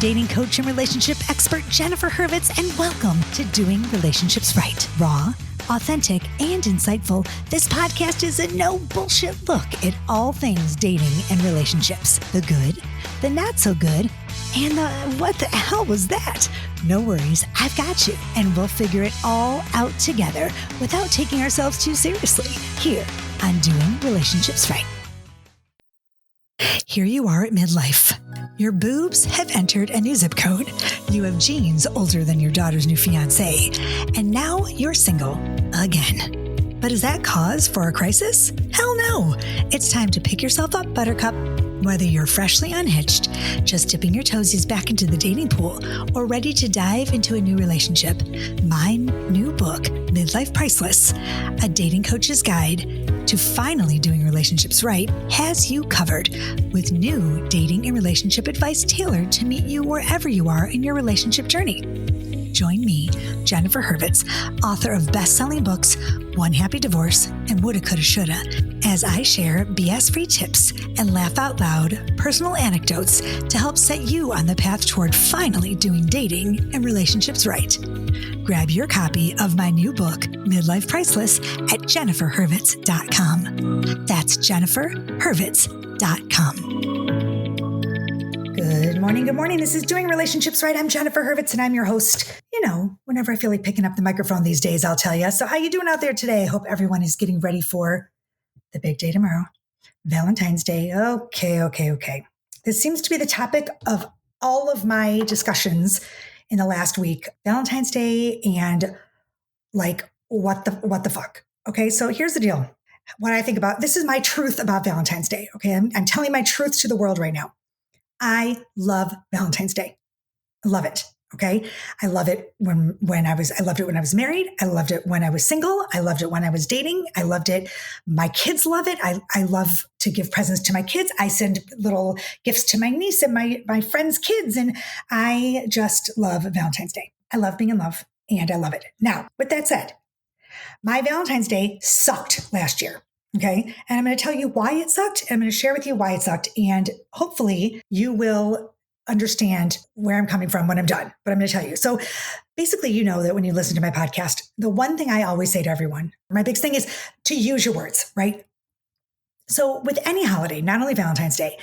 dating coach and relationship expert Jennifer Hurwitz, and welcome to Doing Relationships Right. Raw, authentic, and insightful, this podcast is a no bullshit look at all things dating and relationships. The good, the not so good, and the what the hell was that? No worries, I've got you, and we'll figure it all out together without taking ourselves too seriously here on Doing Relationships Right. Here you are at midlife. Your boobs have entered a new zip code. You have genes older than your daughter's new fiance. And now you're single again. But is that cause for a crisis? Hell no. It's time to pick yourself up, Buttercup. Whether you're freshly unhitched, just dipping your toesies back into the dating pool, or ready to dive into a new relationship, my new book, Midlife Priceless, a dating coach's guide to finally doing relationships right, has you covered with new dating and relationship advice tailored to meet you wherever you are in your relationship journey. Join me, Jennifer Hurwitz, author of best-selling books, One Happy Divorce and Woulda, Coulda, Shoulda, as I share BS-free tips and laugh out loud personal anecdotes to help set you on the path toward finally doing dating and relationships right. Grab your copy of my new book, Midlife Priceless, at jenniferhurwitz.com. That's jenniferhurwitz.com. Good morning. This is Doing Relationships Right. I'm Jennifer Hurwitz, and I'm your host. You know, whenever I feel like picking up the microphone these days, I'll tell you. So how you doing out there today? I hope everyone is getting ready for the big day tomorrow, Valentine's Day. Okay. This seems to be the topic of all of my discussions in the last week, Valentine's Day, and like, what the fuck? Okay, so here's the deal. What I think about, this is my truth about Valentine's Day. Okay, I'm telling my truth to the world right now. I love Valentine's Day. I love it. Okay. I love it I loved it when I was married. I loved it when I was single. I loved it when I was dating. I loved it. My kids love it. I love to give presents to my kids. I send little gifts to my niece and my friends' kids. And I just love Valentine's Day. I love being in love, and I love it. Now, with that said, my Valentine's Day sucked last year. Okay. And I'm going to tell you why it sucked. And I'm going to share with you why it sucked. And hopefully you will understand where I'm coming from when I'm done. But I'm going to tell you. So basically, you know that when you listen to my podcast, the one thing I always say to everyone, my big thing is to use your words, right? So with any holiday, not only Valentine's Day,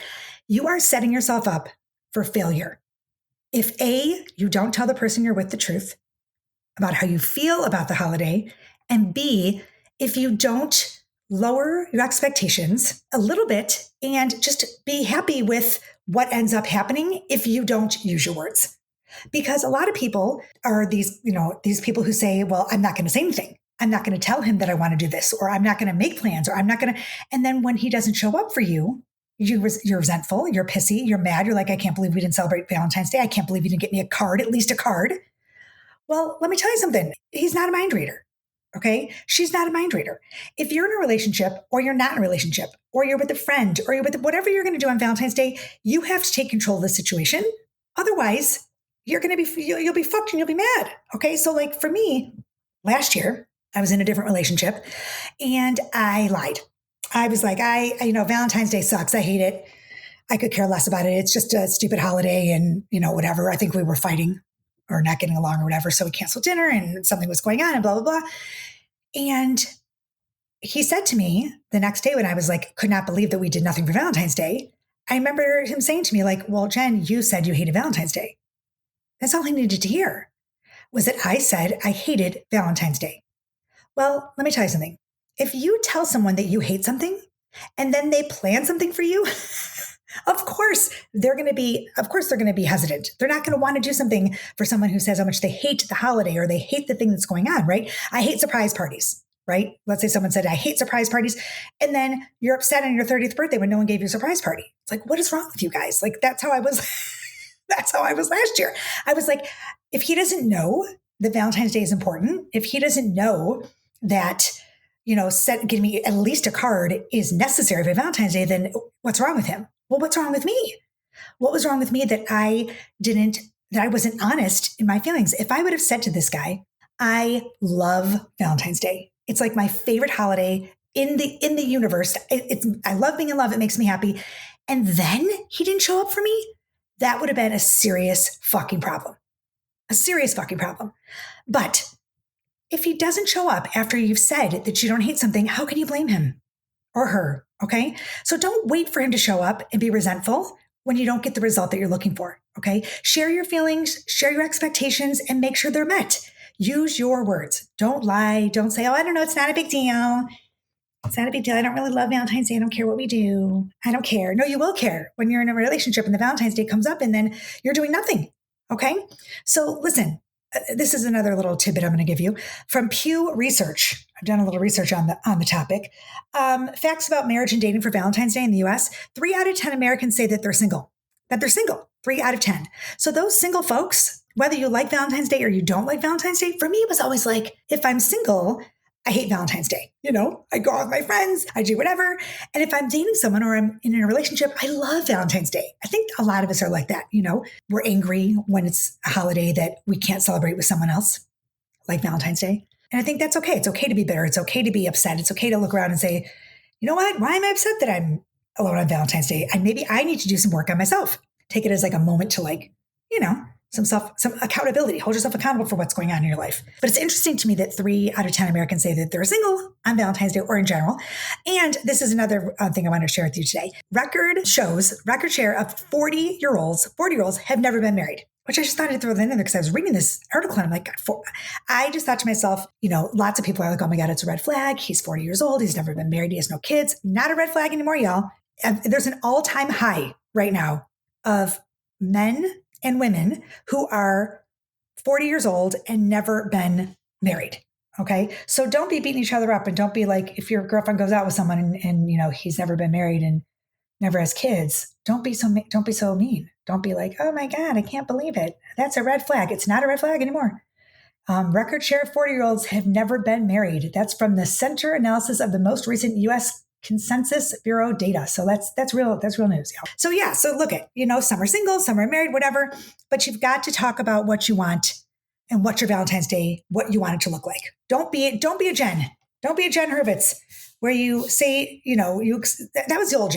you are setting yourself up for failure. If A, you don't tell the person you're with the truth about how you feel about the holiday, and B, if you don't lower your expectations a little bit and just be happy with what ends up happening if you don't use your words. Because a lot of people are these people who say, well, I'm not going to say anything. I'm not going to tell him that I want to do this, or I'm not going to make plans, or I'm not going to. And then when he doesn't show up for you, you're resentful, you're pissy, you're mad. You're like, I can't believe we didn't celebrate Valentine's Day. I can't believe you didn't get me a card, at least a card. Well, let me tell you something. He's not a mind reader. Okay. She's not a mind reader. If you're in a relationship, or you're not in a relationship, or you're with a friend, or you're with whatever you're going to do on Valentine's Day, you have to take control of the situation. Otherwise, you'll be fucked and you'll be mad. Okay. So like for me, last year, I was in a different relationship and I lied. I was like, Valentine's Day sucks. I hate it. I could care less about it. It's just a stupid holiday and, whatever. I think we were fighting or not getting along or whatever. So we canceled dinner and something was going on and blah, blah, blah. And he said to me the next day when I was like, could not believe that we did nothing for Valentine's Day. I remember him saying to me like, well, Jen, you said you hated Valentine's Day. That's all I needed to hear, was that I said I hated Valentine's Day. Well, let me tell you something. If you tell someone that you hate something and then they plan something for you, Of course, they're going to be hesitant. They're not going to want to do something for someone who says how much they hate the holiday or they hate the thing that's going on, right? I hate surprise parties, right? Let's say someone said, I hate surprise parties. And then you're upset on your 30th birthday when no one gave you a surprise party. It's like, what is wrong with you guys? Like, that's how I was. That's how I was last year. I was like, if he doesn't know that Valentine's Day is important, if he doesn't know that, getting me at least a card is necessary for Valentine's Day, then what's wrong with him? Well, what's wrong with me? What was wrong with me that I wasn't honest in my feelings? If I would have said to this guy, I love Valentine's Day. It's like my favorite holiday in the universe. I love being in love. It makes me happy. And then he didn't show up for me. that would have been a serious fucking problem. A serious fucking problem. But if he doesn't show up after you've said that you don't hate something, how can you blame him or her? Okay. So don't wait for him to show up and be resentful when you don't get the result that you're looking for. Okay. Share your feelings, share your expectations, and make sure they're met. Use your words. Don't lie. Don't say, oh, I don't know. It's not a big deal. It's not a big deal. I don't really love Valentine's Day. I don't care what we do. I don't care. No, you will care when you're in a relationship and the Valentine's Day comes up and then you're doing nothing. Okay. So listen, this is another little tidbit I'm going to give you from Pew Research. I've done a little research on the topic. Facts about marriage and dating for Valentine's Day in the US. 3 out of 10 Americans say that they're single. 3 out of 10. So those single folks, whether you like Valentine's Day or you don't like Valentine's Day, for me, it was always like, if I'm single, I hate Valentine's Day. I go out with my friends, I do whatever. And if I'm dating someone or I'm in a relationship, I love Valentine's Day. I think a lot of us are like that. We're angry when it's a holiday that we can't celebrate with someone else, like Valentine's Day. And I think that's okay. It's okay to be bitter. It's okay to be upset. It's okay to look around and say, you know what? Why am I upset that I'm alone on Valentine's Day? And maybe I need to do some work on myself. Take it as like a moment to some accountability. Hold yourself accountable for what's going on in your life. But it's interesting to me that 3 out of 10 Americans say that they're single on Valentine's Day or in general. And this is another thing I want to share with you today. Record share of 40-year-olds have never been married, which I just thought I'd throw that in there because I was reading this article and I'm like, I just thought to myself, lots of people are like, oh my God, it's a red flag. He's 40 years old. He's never been married. He has no kids. Not a red flag anymore, y'all. And there's an all-time high right now of men and women who are 40 years old and never been married. Okay. So don't be beating each other up and don't be like, if your girlfriend goes out with someone and he's never been married and never has kids, don't be so mean. Don't be like, oh my God, I can't believe it. That's a red flag. It's not a red flag anymore. Record share of 40-year-olds have never been married. That's from the Center Analysis of the most recent U.S. Census Bureau data. So that's real news. So look at, some are single, some are married, whatever, but you've got to talk about what you want and what's your Valentine's Day, what you want it to look like. Don't be a Jen. Don't be a Jen Hurwitz where you say, that was the old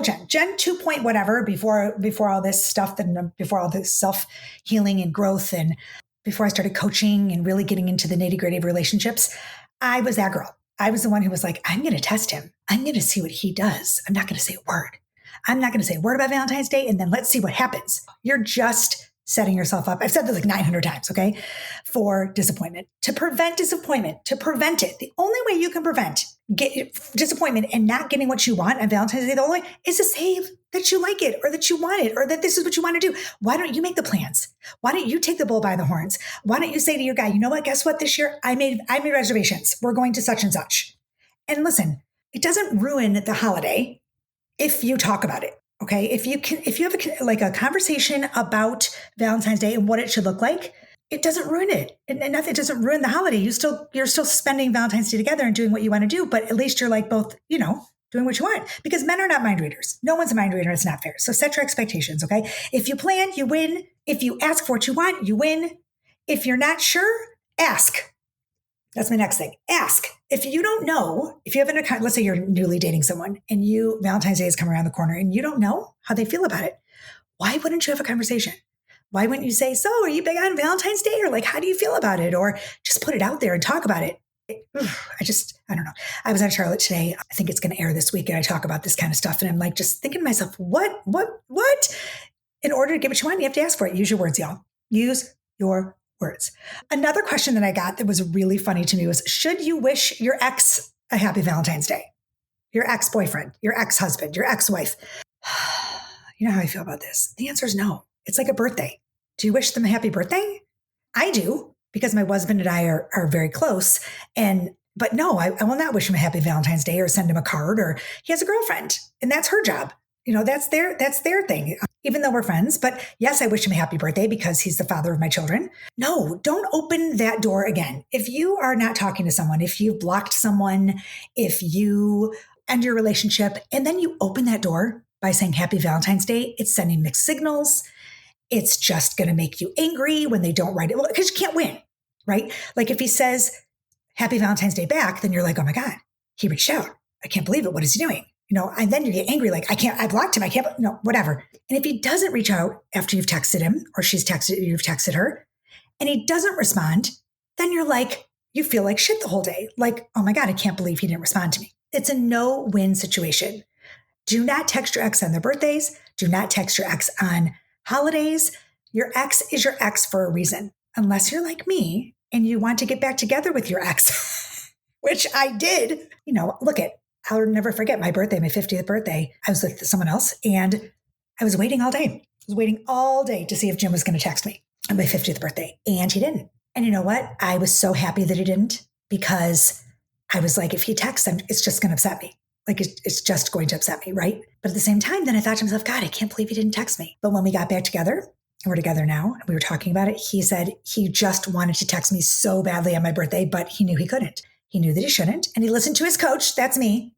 Jen. Jen 2 point whatever before all this stuff, before all this self-healing and growth, and before I started coaching and really getting into the nitty-gritty of relationships, I was that girl. I was the one who was like, I'm going to test him. I'm going to see what he does. I'm not going to say a word. I'm not going to say a word about Valentine's Day, and then let's see what happens. You're just setting yourself up. I've said this like 900 times, okay, for disappointment. To prevent disappointment, to prevent it, the only way you can prevent disappointment and not getting what you want on Valentine's Day, the only way is to say that you like it or that you want it or that this is what you want to do. Why don't you make the plans? Why don't you take the bull by the horns? Why don't you say to your guy, you know what, guess what, this year I made reservations. We're going to such and such. And listen, it doesn't ruin the holiday if you talk about it. Okay. If you have a conversation about Valentine's Day and what it should look like, it doesn't ruin it. And nothing, it doesn't ruin the holiday. You're still spending Valentine's Day together and doing what you want to do, but at least you're like both, doing what you want, because men are not mind readers. No one's a mind reader. It's not fair. So set your expectations. Okay. If you plan, you win. If you ask for what you want, you win. If you're not sure, ask. That's my next thing. Ask. If you don't know, if you have let's say you're newly dating someone and Valentine's Day has come around the corner and you don't know how they feel about it, why wouldn't you have a conversation? Why wouldn't you say, so are you big on Valentine's Day? Or like, how do you feel about it? Or just put it out there and talk about it. I don't know. I was on Charlotte today. I think it's going to air this week. And I talk about this kind of stuff. And I'm like, just thinking to myself, what? In order to get what you want, you have to ask for it. Use your words, y'all. Use your words. Another question that I got that was really funny to me was, should you wish your ex a happy Valentine's Day? Your ex-boyfriend, your ex-husband, your ex-wife. You know how I feel about this. The answer is no. It's like a birthday. Do you wish them a happy birthday? I do, because my husband and I are very close. But no, I will not wish him a happy Valentine's Day or send him a card, or he has a girlfriend and that's her job. That's their thing, even though we're friends. But yes, I wish him a happy birthday because he's the father of my children. No, don't open that door again. If you are not talking to someone, if you've blocked someone, if you end your relationship and then you open that door by saying happy Valentine's Day, it's sending mixed signals. It's just going to make you angry when they don't write it. Well, because you can't win, right? Like if he says happy Valentine's Day back, then you're like, oh my God, he reached out. I can't believe it. What is he doing? And then you get angry, like, I blocked him. I can't, no, whatever. And if he doesn't reach out after you've texted him or you've texted her and he doesn't respond, then you feel like shit the whole day. Like, oh my God, I can't believe he didn't respond to me. It's a no-win situation. Do not text your ex on their birthdays. Do not text your ex on holidays. Your ex is your ex for a reason, unless you're like me and you want to get back together with your ex, which I did. I'll never forget my birthday, my 50th birthday. I was with someone else and I was waiting all day. I was waiting all day to see if Jim was going to text me on my 50th birthday. And he didn't. And you know what? I was so happy that he didn't, because I was like, if he texts him, it's just going to upset me. Like, it's just going to upset me, right? But at the same time, then I thought to myself, God, I can't believe he didn't text me. But when we got back together, and we're together now, and we were talking about it, he said he just wanted to text me so badly on my birthday, but he knew he couldn't. He knew that he shouldn't. And he listened to his coach. That's me.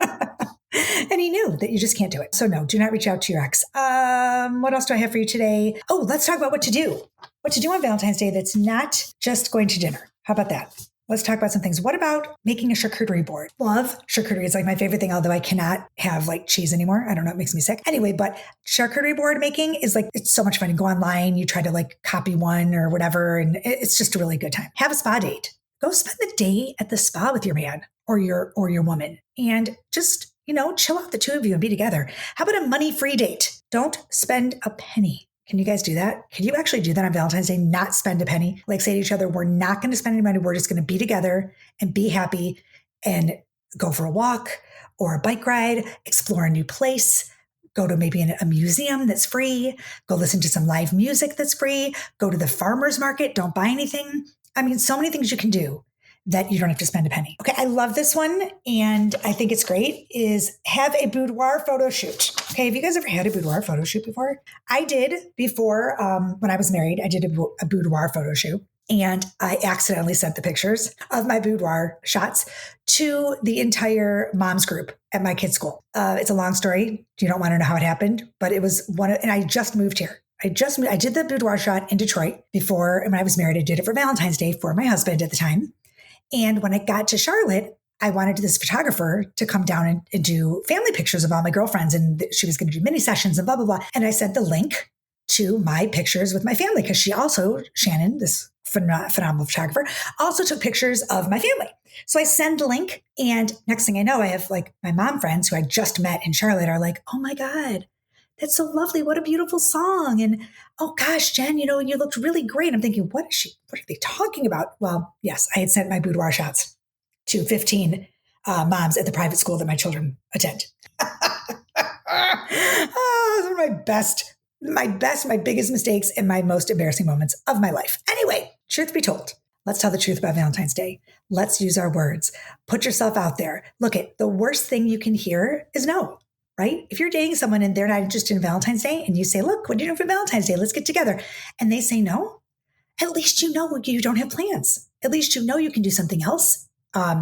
And he knew that you just can't do it. So no, do not reach out to your ex. What else do I have for you today? Oh, let's talk about what to do. What to do on Valentine's Day that's not just going to dinner. How about that? Let's talk about some things. What about making a charcuterie board? Love charcuterie. It's like my favorite thing, although I cannot have like cheese anymore. I don't know. It makes me sick. Anyway, but charcuterie board making is like, it's so much fun. You go online, you try to like copy one or whatever. And it's just a really good time. Have a spa date. Go spend the day at the spa with your man or your woman and just, chill out, the two of you, and be together. How about a money-free date? Don't spend a penny. Can you guys do that? Can you actually do that on Valentine's Day? Not spend a penny? Like, say to each other, we're not going to spend any money. We're just going to be together and be happy and go for a walk or a bike ride, explore a new place, go to maybe a museum that's free, go listen to some live music that's free, go to the farmer's market, don't buy anything. I mean, so many things you can do that you don't have to spend a penny. Okay, I love this one, and I think it's great, is have a boudoir photo shoot. Okay, have you guys ever had a boudoir photo shoot before? I did before, when I was married. I did a boudoir photo shoot, and I accidentally sent the pictures of my boudoir shots to the entire mom's group at my kids' school. It's a long story. You don't want to know how it happened, but it was and I just moved here. I did the boudoir shot in Detroit before, and when I was married, I did it for Valentine's Day for my husband at the time. And when I got to Charlotte, I wanted this photographer to come down and do family pictures of all my girlfriends. And she was going to do mini sessions and blah, blah, blah. And I sent the link to my pictures with my family, because she also, Shannon, this phenomenal photographer, also took pictures of my family. So I send the link, and next thing I know, I have like my mom friends who I just met in Charlotte are like, oh my God, that's so lovely. What a beautiful song. And oh gosh, Jen, you looked really great. I'm thinking, what are they talking about? Well, yes, I had sent my boudoir shots to 15 moms at the private school that my children attend. Oh, those are my biggest mistakes and my most embarrassing moments of my life. Anyway, truth be told, let's tell the truth about Valentine's Day. Let's use our words. Put yourself out there. Look, the worst thing you can hear is no. Right? If you're dating someone and they're not interested in Valentine's Day and you say, look, what are you doing for Valentine's Day? Let's get together. And they say no, at least you know you don't have plans. At least you know you can do something else,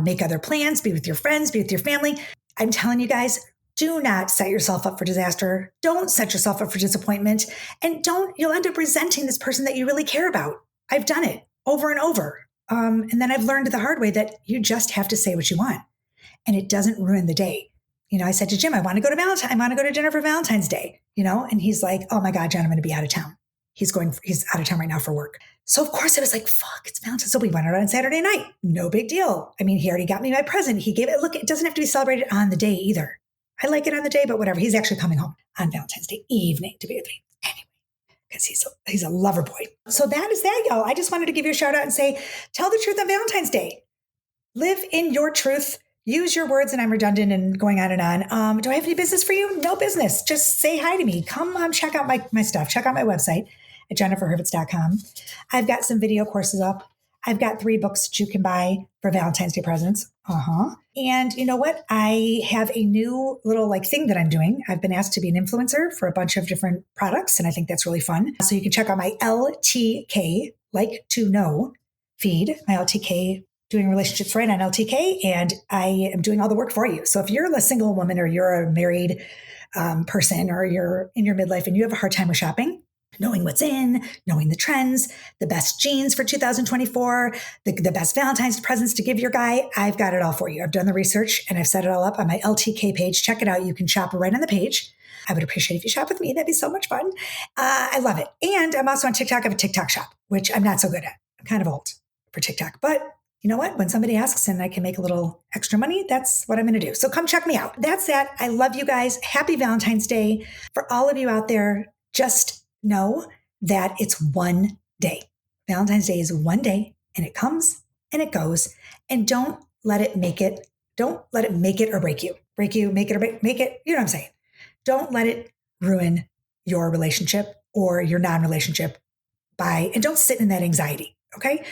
make other plans, be with your friends, be with your family. I'm telling you guys, do not set yourself up for disaster. Don't set yourself up for disappointment. And you'll end up resenting this person that you really care about. I've done it over and over. And then I've learned the hard way that you just have to say what you want. And it doesn't ruin the day. I said to Jim, I want to go to dinner for Valentine's Day, and he's like, oh my God, Jen, I'm going to be out of town. He's out of town right now for work. So of course I was like, fuck, it's Valentine's. So we went out on Saturday night. No big deal. I mean, he already got me my present. He gave it. Look, it doesn't have to be celebrated on the day either. I like it on the day, but whatever. He's actually coming home on Valentine's Day evening to be with me. Anyway, because he's a lover boy. So that is that, y'all. I just wanted to give you a shout out and say, tell the truth on Valentine's Day. Live in your truth. Use your words, and I'm redundant and going on and on. Do I have any business for you? No business. Just say hi to me. Come check out my stuff. Check out my website at jenniferhurwitz.com. I've got some video courses up. I've got 3 books that you can buy for Valentine's Day presents. And you know what? I have a new little thing that I'm doing. I've been asked to be an influencer for a bunch of different products, and I think that's really fun. So you can check out my LTK, like to know, feed, my LTK Doing Relationships Right on LTK, and I am doing all the work for you. So if you're a single woman or you're a married person or you're in your midlife and you have a hard time with shopping, knowing what's in, knowing the trends, the best jeans for 2024, the best Valentine's presents to give your guy. I've got it all for you. I've done the research and I've set it all up on my LTK page. Check it out. You can shop right on the page. I would appreciate if you shop with me. That'd be so much fun. I love it. And I'm also on TikTok. I have a TikTok shop, which I'm not so good at. I'm kind of old for TikTok, but you know what? When somebody asks and I can make a little extra money, that's what I'm going to do. So come check me out. That's that. I love you guys. Happy Valentine's Day. For all of you out there, just know that it's one day. Valentine's Day is one day and it comes and it goes. And don't let it make it or break you. Make it or make it. You know what I'm saying? Don't let it ruin your relationship or your non-relationship and don't sit in that anxiety. Okay.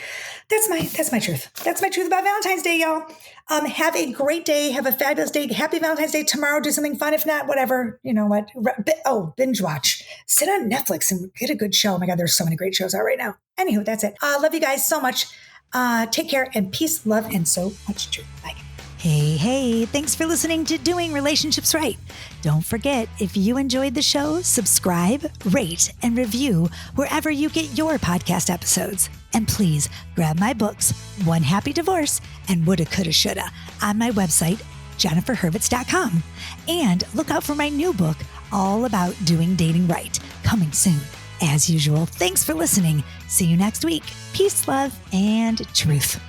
That's my truth. That's my truth about Valentine's Day, y'all. Have a great day. Have a fabulous day. Happy Valentine's Day. Tomorrow, do something fun. If not, whatever, you know what? Binge watch. Sit on Netflix and get a good show. Oh my God, there's so many great shows out right now. Anywho, that's it. Love you guys so much. Take care and peace, love, and so much truth. Bye. Hey, thanks for listening to Doing Relationships Right. Don't forget, if you enjoyed the show, subscribe, rate, and review wherever you get your podcast episodes. And please grab my books, One Happy Divorce and Woulda, Coulda, Shoulda on my website, jenniferhurwitz.com. And look out for my new book, all about doing dating right, coming soon. As usual, thanks for listening. See you next week. Peace, love, and truth.